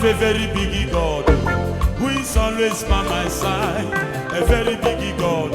A very big God who is always by my side. A very big God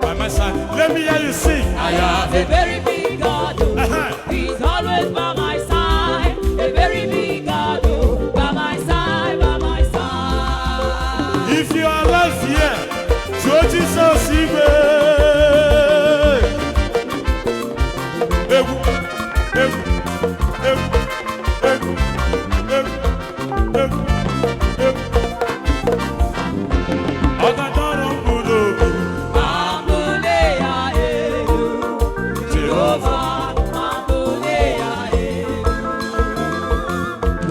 by my side. Let me hear you sing. I have a very big God who is always by my side. A very big God by my side, by my side. If you are alive here, show Jesus even.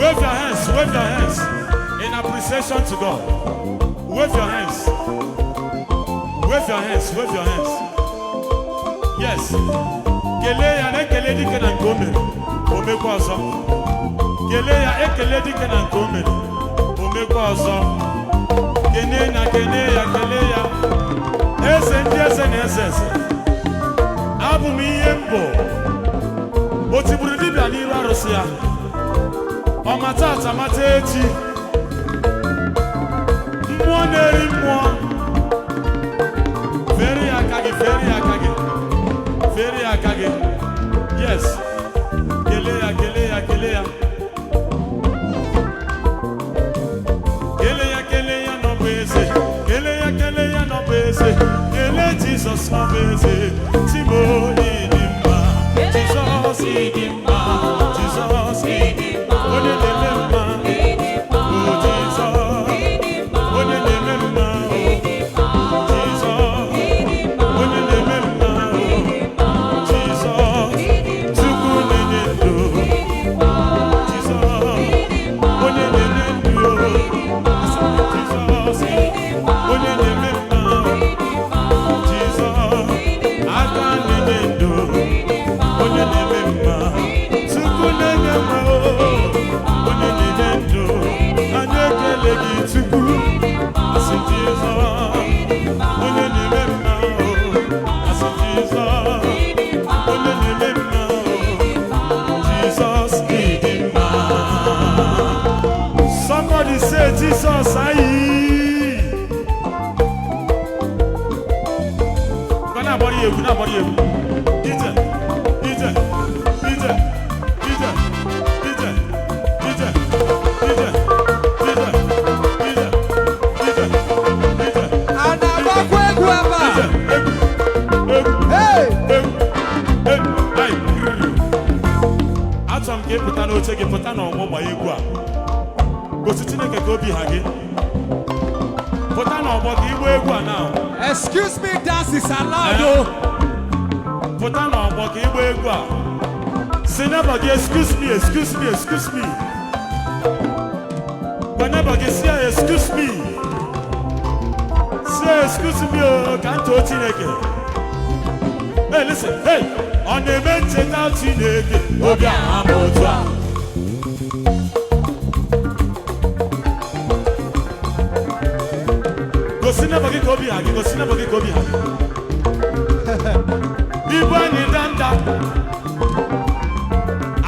Wave your hands in appreciation to God. Wave your hands. Wave your hands. Wave your hands. Yes. Keleya ekele dike na ngomere. Omekwa ọzọ. Keleya ekele dike na ngomere. Omekwa ọzọ. Keneya. Eze ndị eze na eze eze. Abụ m ihe mbụ. O tigburu dibịa n'iru arụsị ya. Ọmata atamata echi mmụọ na-eri mmụọ feri aka gị yes kele ya n'ọbụ eze kele Jizọs n'ọbụ eze Timo ịdị mma Jizọs ịdị mma Jizọs ịdị mma onye na-eme mma o Jizọs onye na-eme mma o Jizọs onye na-eme mma o Jizọs Chukwu na-enye ndụ Jizọs onye na-enye ndụ Jizọs onye na-eme mma Jizọs aka na-enye ndụ onye na-eme mma Chukwu na-enye mma onye na-enye ndụ anyị ekele gị Chukwu asị Jizọs onye na-eme mma asị Jizọs onye na-eme mma Jizọs ịdị mma. Somebody say Jesus ayi. Na-agbara egwu ije Anagbakwa egwu ebe a achọrọ m ka ị pụta n'oche gị pụta n'ọgbọ egwu a gosi Chineke ka obi ha gị pụta n'ọgbọ ka igba egwu a na excuse me, dance is allowed. Pụta n'ọgbọ ka igba egwu a si neighbor gị excuse me gwa neighbor gị si excuse me ka ntoo Chineke. Hey, listen, hey, ọ na-eme ncheta Chineke obi aha m otu a gosi neighbor gị ka obi ha gị ibu anyị danda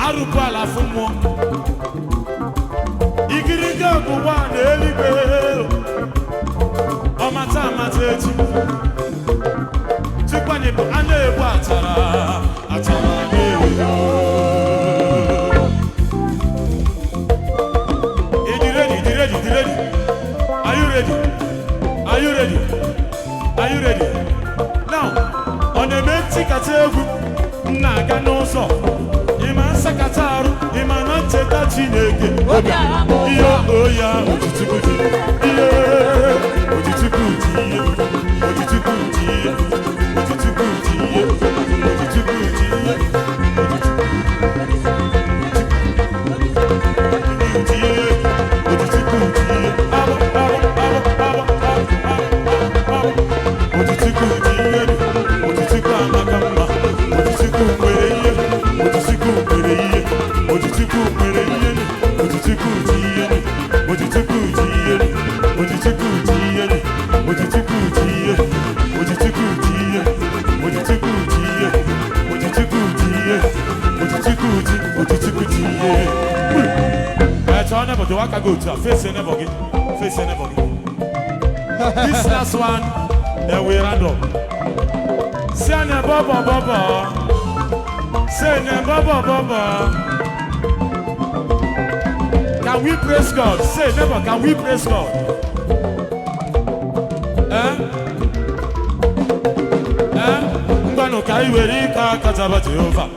arụpụ ala afụ mmụọ igirigi ọgbụgba na eluigwe ọmata amata echi tukwanye bụ a na-egbu achara na-ewu ịdị ready are you ready now ọ na-eme ntikata egwu na-aga n'ụzọ ịma nsakata arụ ịma na ncheta Chineke ihe oya ojichukwu ji ihe ojichukwu ji ihe ojichukwu ji ihe ojichukwu ji ihe ojichukwu ji ihe Ojichukwu neighbor, the waka go to face your neighbor. Face your neighbor. This last one, then we round up. Say a neighbor, baba. Say a neighbor, baba. Can we praise God? Say neighbor, can we praise God? Ngano kai weri ka kataba Jehova.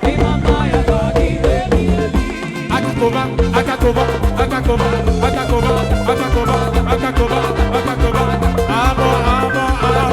Akakoba, akakoba, akakoba, akakoba, akakoba, akakoba, akakoba. Abo, abo, abo.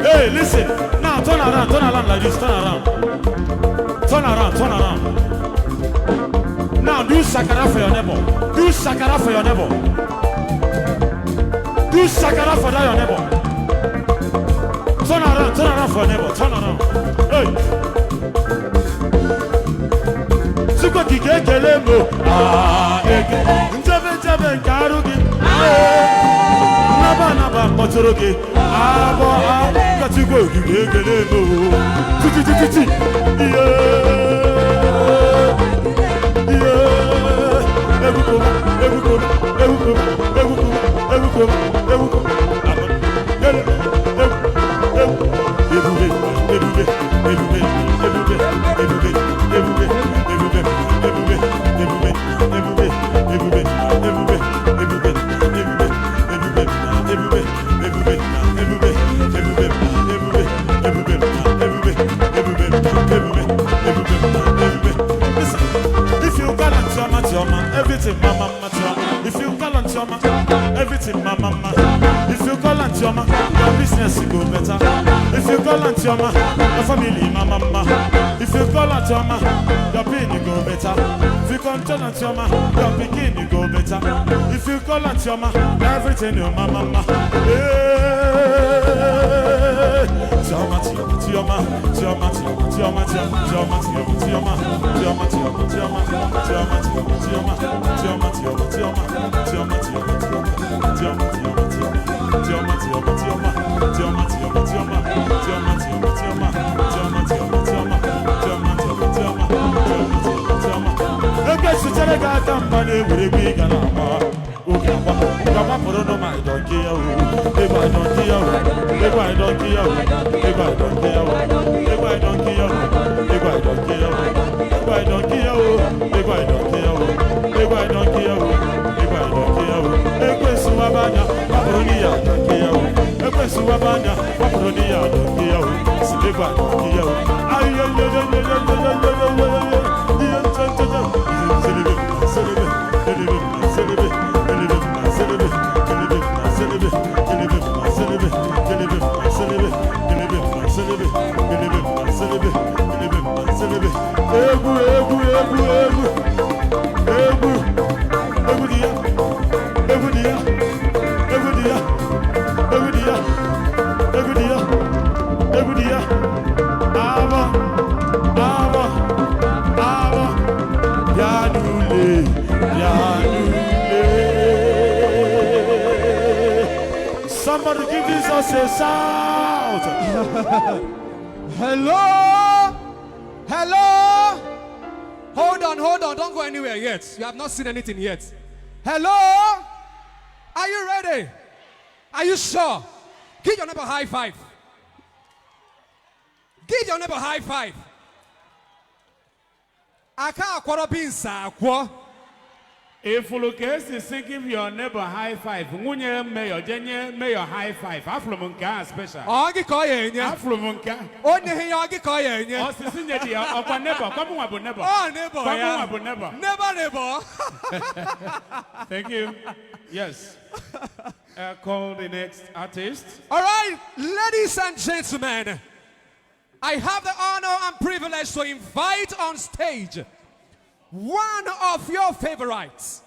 Hey, listen. Now turn around like this. Turn around. Turn around. Now do sakara for your neighbor. Do sakara for your neighbor. Do sakara for that your neighbor. Turn around for your neighbor. Turn around. Hey. Suko kike kelemo. Njebe nkarugi. Naba motorogi. Abo katigo kike kelemo. Titi. Everything mama. If you call on Choma, everything mama. If you call on Choma, your business will go better. If you call on Choma, your family mama. If you call on Choma, your pain will go better. If you call on Choma, your pikin will go better. If you call on Choma, everything your mama. Choma. Somebody give Jesus a shout. Hello? Hold on. Don't go anywhere yet. You have not seen anything yet. Hello? Are you ready? Are you sure? Give your neighbor a high five. Give your neighbor a high five. Aka akwara bin sa akwo. If you look at give your neighbor high five, Munye mayor, Jenny mayor high five, Afromunka special. Agi koyenya. Afromunka. Onye he agi koyenya. Oh, Sisinya dia, Opa neighbor, come on, Abu neighbor. Oh, neighbor. Come Yeah. on, Abu neighbor. Neighbor. Thank you. Yes. Call the next artist. All right, ladies and gentlemen, I have the honor and privilege to invite on stage one of your favorites.